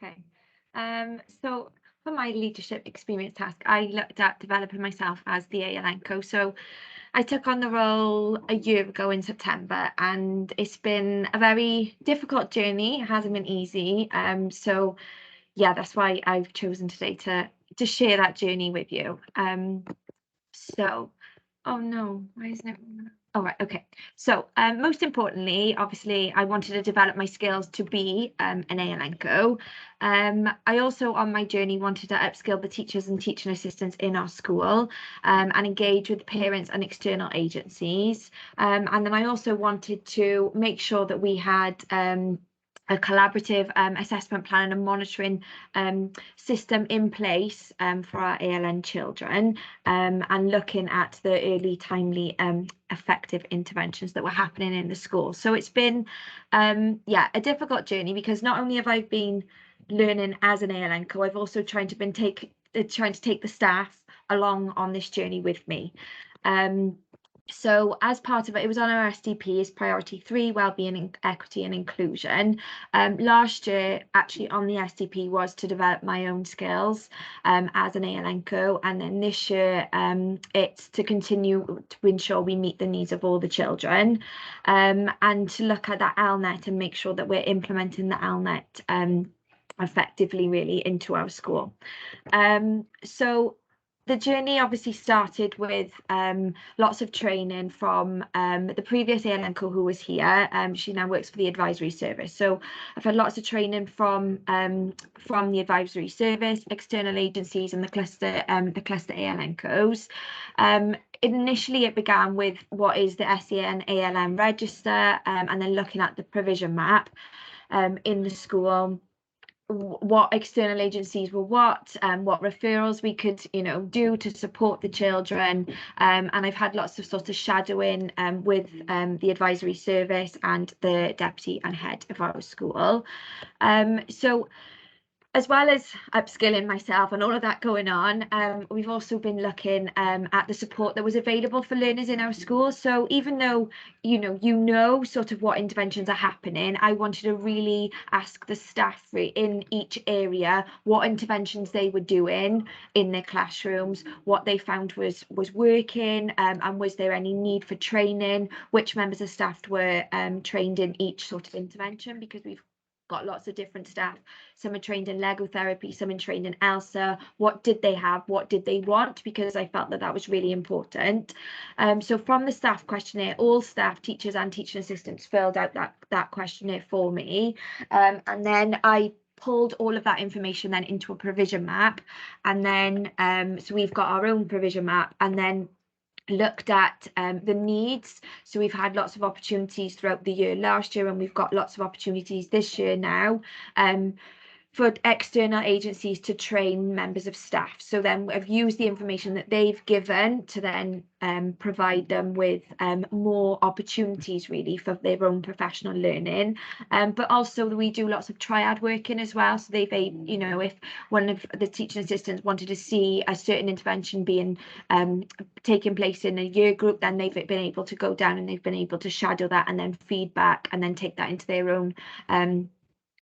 Okay. So for my leadership experience task, I looked at developing myself as the ALNCO. So I took on the role a year ago in September, and it's been a very difficult journey. It hasn't been easy. So yeah, that's why I've chosen today to share that journey with you. So, oh no, why isn't it? Oh, right, okay. So, most importantly, obviously, I wanted to develop my skills to be an ALNCO. I also, on my journey, wanted to upskill the teachers and teaching assistants in our school and engage with parents and external agencies. And then I also wanted to make sure that we had a collaborative assessment plan and monitoring system in place for our ALN children, and looking at the early, timely, effective interventions that were happening in the school. So it's been, yeah, a difficult journey, because not only have I been learning as an ALNCO, I've also trying to take the staff along on this journey with me. So as part of it, it was on our SDP as priority 3, wellbeing, equity and inclusion. Last year, actually on the SDP, was to develop my own skills as an ALNCO, and then this year it's to continue to ensure we meet the needs of all the children, and to look at that ALNET and make sure that we're implementing the ALNET effectively really into our school. So the journey obviously started with lots of training from the previous ALNCO who was here. She now works for the advisory service. So I've had lots of training from the advisory service, external agencies, and the cluster ALNCOs. Initially, it began with what is the SEN ALM register, and then looking at the provision map in the school, what external agencies were what referrals we could do to support the children, and I've had lots of sort of shadowing with the advisory service and the deputy and head of our school. So as well as upskilling myself and all of that going on, we've also been looking at the support that was available for learners in our schools. So even though sort of what interventions are happening, I wanted to really ask the staff in each area what interventions they were doing in their classrooms, what they found was working, and was there any need for training, which members of staff were trained in each sort of intervention, because we've got lots of different staff. Some are trained in Lego therapy, some are trained in ELSA. What did they have? What did they want? Because I felt that was really important. So from the staff questionnaire, all staff, teachers and teaching assistants filled out that questionnaire for me. And then I pulled all of that information then into a provision map. And then, so we've got our own provision map, and then looked at the needs. So we've had lots of opportunities throughout the year last year, and we've got lots of opportunities this year now for external agencies to train members of staff. So then I've used the information that they've given to then provide them with more opportunities really for their own professional learning. But also we do lots of triad working as well. So they've, if one of the teaching assistants wanted to see a certain intervention being taking place in a year group, then they've been able to go down and they've been able to shadow that and then feedback and then take that into their own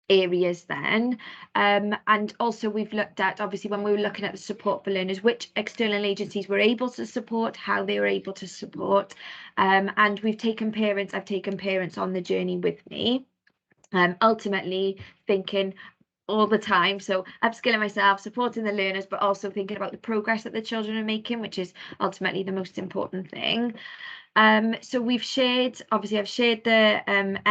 areas then. And also we've looked at, obviously when we were looking at the support for learners, which external agencies were able to support, how they were able to support, and I've taken parents on the journey with me, ultimately thinking all the time, so upskilling myself, supporting the learners, but also thinking about the progress that the children are making, which is ultimately the most important thing. So I've shared the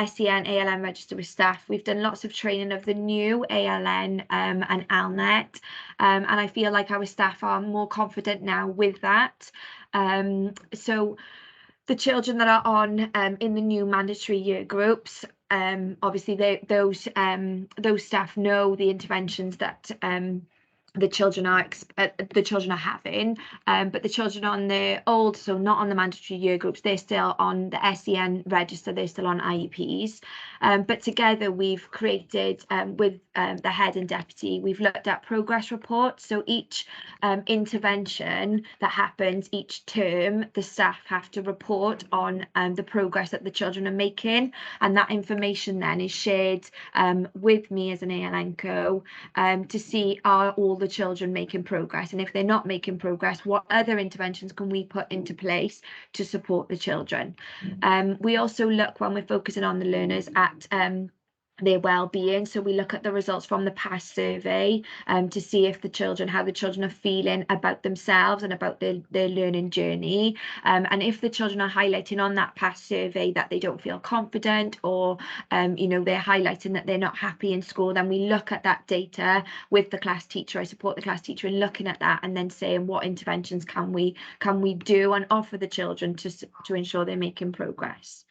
SEN ALN register with staff. We've done lots of training of the new ALN and ALNET, and I feel like our staff are more confident now with that. So the children that are on in the new mandatory year groups, obviously those staff know the interventions that the children are having, but the children on the old, so not on the mandatory year groups, they're still on the SEN register, they're still on IEPs, but together we've created, with the head and deputy, we've looked at progress reports. So each intervention that happens each term, the staff have to report on the progress that the children are making, and that information then is shared with me as an ALNCO, to see, are all the children making progress, and if they're not making progress, what other interventions can we put into place to support the children. We also look, when we're focusing on the learners, at their well-being. So we look at the results from the past survey to see if how the children are feeling about themselves and about their learning journey. And if the children are highlighting on that past survey that they don't feel confident, or they're highlighting that they're not happy in school, then we look at that data with the class teacher. I support the class teacher in looking at that and then saying what interventions can we do and offer the children to ensure they're making progress.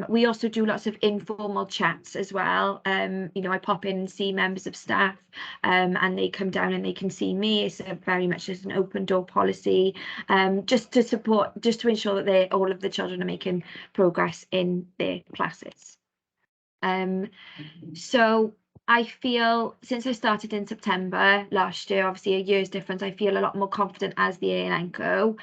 We also do lots of informal chats as well. I pop in and see members of staff, and they come down and they can see me. It's very much as an open door policy, just to ensure that all of the children are making progress in their classes. So I feel, since I started in September last year, obviously a year's difference, I feel a lot more confident as the ALNCO.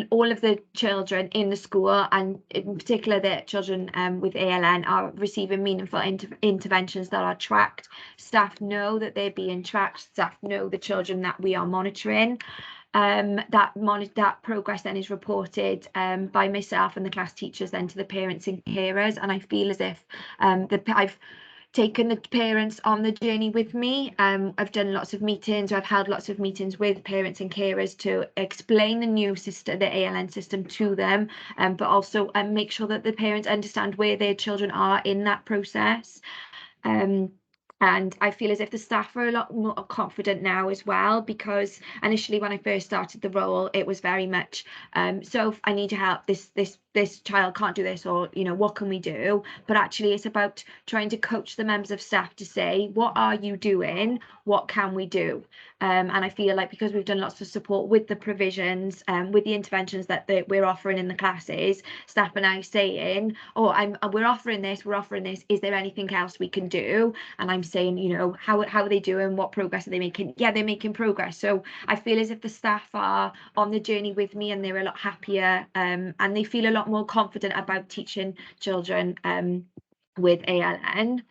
All of the children in the school, and in particular the children with ALN, are receiving meaningful interventions that are tracked. Staff know that they're being tracked. Staff know the children that we are monitoring. That progress then is reported by myself and the class teachers then to the parents and carers, and I feel as if I've taken the parents on the journey with me. I've done lots of meetings, I've held lots of meetings with parents and carers to explain the new system, the ALN system, to them, but also make sure that the parents understand where their children are in that process. And I feel as if the staff are a lot more confident now as well, because initially when I first started the role, it was very much, so I need your help, this child can't do this, or what can we do? But actually it's about trying to coach the members of staff to say, what are you doing? What can we do? And I feel like, because we've done lots of support with the provisions, with the interventions that we're offering in the classes, staff are now saying, oh, we're offering this, is there anything else we can do? And I'm saying, how are they doing? What progress are they making? Yeah, they're making progress. So I feel as if the staff are on the journey with me, and they're a lot happier, and they feel a lot more confident about teaching children with ALN.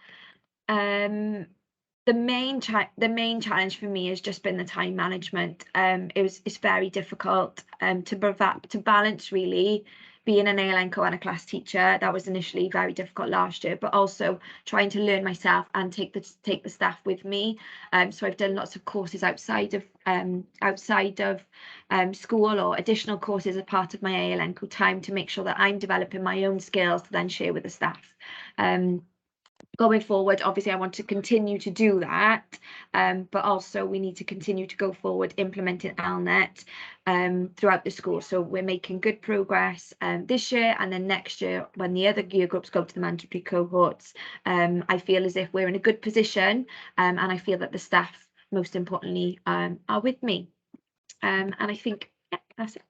The main challenge for me has just been the time management. It's very difficult to balance, really, being an ALNCO and a class teacher. That was initially very difficult last year, but also trying to learn myself and take the staff with me. So I've done lots of courses outside of school, or additional courses as part of my ALNCO time, to make sure that I'm developing my own skills to then share with the staff. Going forward, obviously I want to continue to do that, but also we need to continue to go forward implementing ALNet throughout the school. So we're making good progress this year, and then next year, when the other year groups go to the mandatory cohorts, I feel as if we're in a good position, and I feel that the staff, most importantly, are with me. And I think, yeah, that's it.